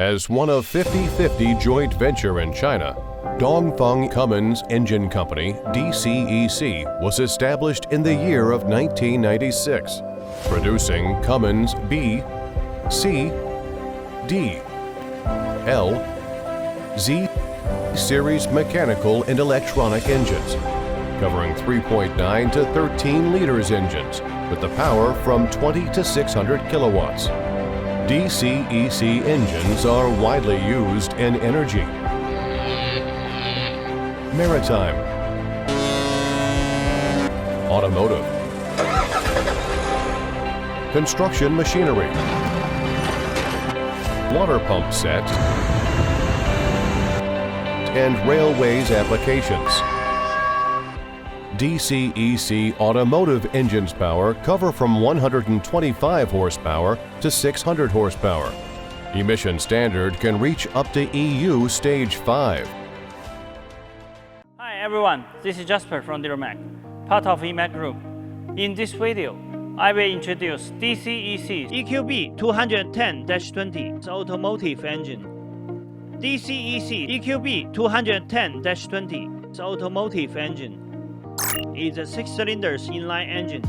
As one of 50/50 joint venture in China, Dongfeng Cummins Engine Company, DCEC, was established in the year of 1996, producing Cummins B, C, D, L, Z series mechanical and electronic engines, covering 3.9 to 13 liters engines with the power from 20 to 600 kilowatts. DCEC engines are widely used in energy, maritime, automotive, construction machinery, water pump sets, and railways applications. DCEC automotive engines power cover from 125 horsepower to 600 horsepower. Emission standard can reach up to EU Stage 5. Hi everyone, this is Jasper from DuraMac, part of EMAC Group. In this video, I will introduce DCEC EQB210-20 automotive engine. DCEC EQB210-20 automotive engine is a 6-cylinder inline engine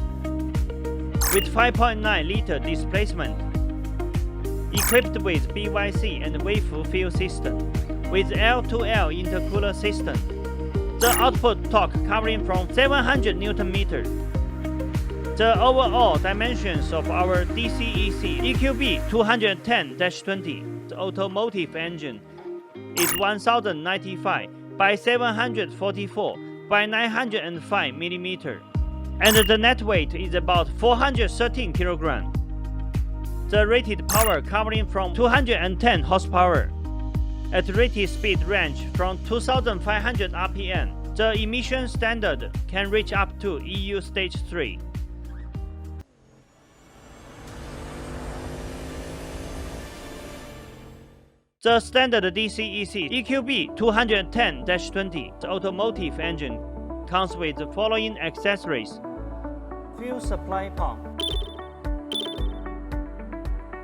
with 5.9-liter displacement, equipped with BYC and Weifu fuel system with L2L intercooler system. The output torque covering from 700 Nm. The overall dimensions of our DCEC EQB210-20 automotive engine is 1095 by 744 by 905 mm, and the net weight is about 413 kg. The rated power covering from 210 horsepower. At rated speed range from 2500 RPM, the emission standard can reach up to EU Stage 3. The standard DCEC EQB210-20 automotive engine comes with the following accessories: fuel supply pump,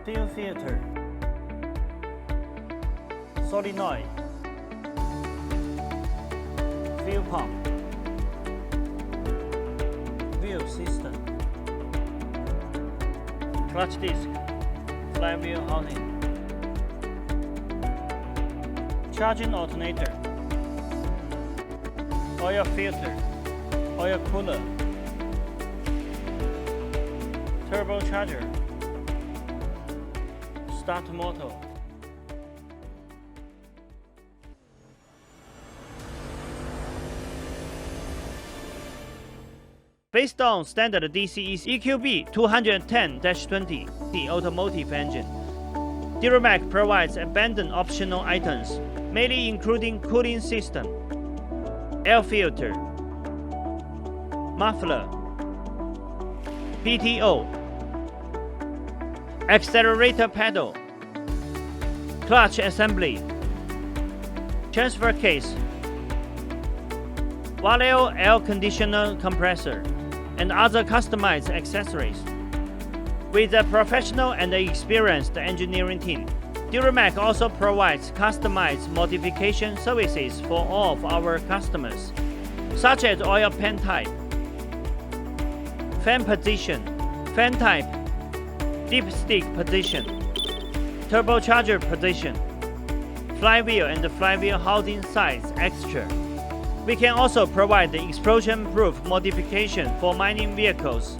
fuel filter, solenoid, fuel pump, wheel system, clutch disc, flywheel housing, charging alternator, oil filter, oil cooler, turbocharger, start motor. Based on standard DCEC EQB210-20, the automotive engine, DuraMac provides abundant optional items, mainly including cooling system, air filter, muffler, PTO, accelerator pedal, clutch assembly, transfer case, Valeo air conditioner compressor, and other customized accessories. With a professional and experienced engineering team, DuraMac also provides customized modification services for all of our customers, such as oil pan type, fan position, fan type, dipstick position, turbocharger position, flywheel and flywheel housing size extra. We can also provide the explosion-proof modification for mining vehicles.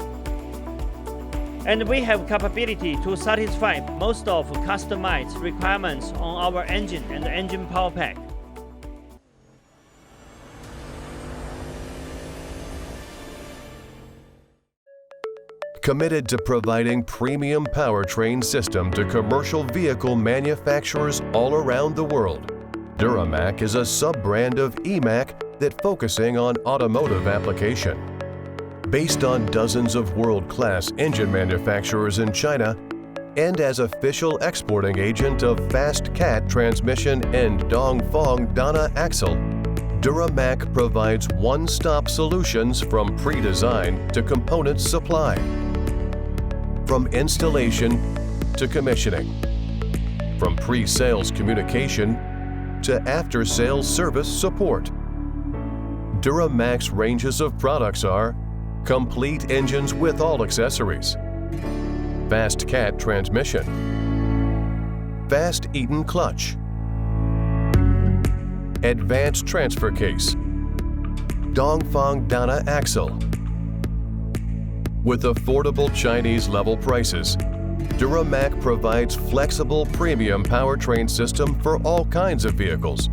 And we have capability to satisfy most of customized requirements on our engine and engine power pack. Committed to providing premium powertrain system to commercial vehicle manufacturers all around the world, DuraMac is a sub-brand of EMAC that focusing on automotive application. Based on dozens of world-class engine manufacturers in China, and as official exporting agent of Fast Cat transmission and Dongfeng Dana axle, DuraMac provides one-stop solutions from pre-design to component supply, from installation to commissioning, from pre-sales communication to after-sales service support. DuraMac's ranges of products are complete engines with all accessories, fast cat transmission, fast Eaton clutch, advanced transfer case, Dongfeng Dana axle. With affordable Chinese level prices, DuraMac provides flexible premium powertrain system for all kinds of vehicles.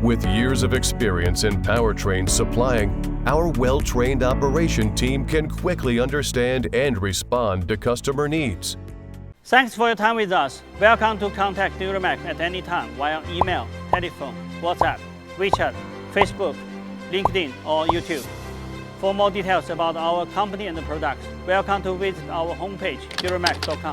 With years of experience in powertrain supplying, our well-trained operation team can quickly understand and respond to customer needs. Thanks for your time with us. Welcome to contact DuraMac at any time via email, telephone, WhatsApp, WeChat, Facebook, LinkedIn, or YouTube. For more details about our company and products, welcome to visit our homepage, duramac.com.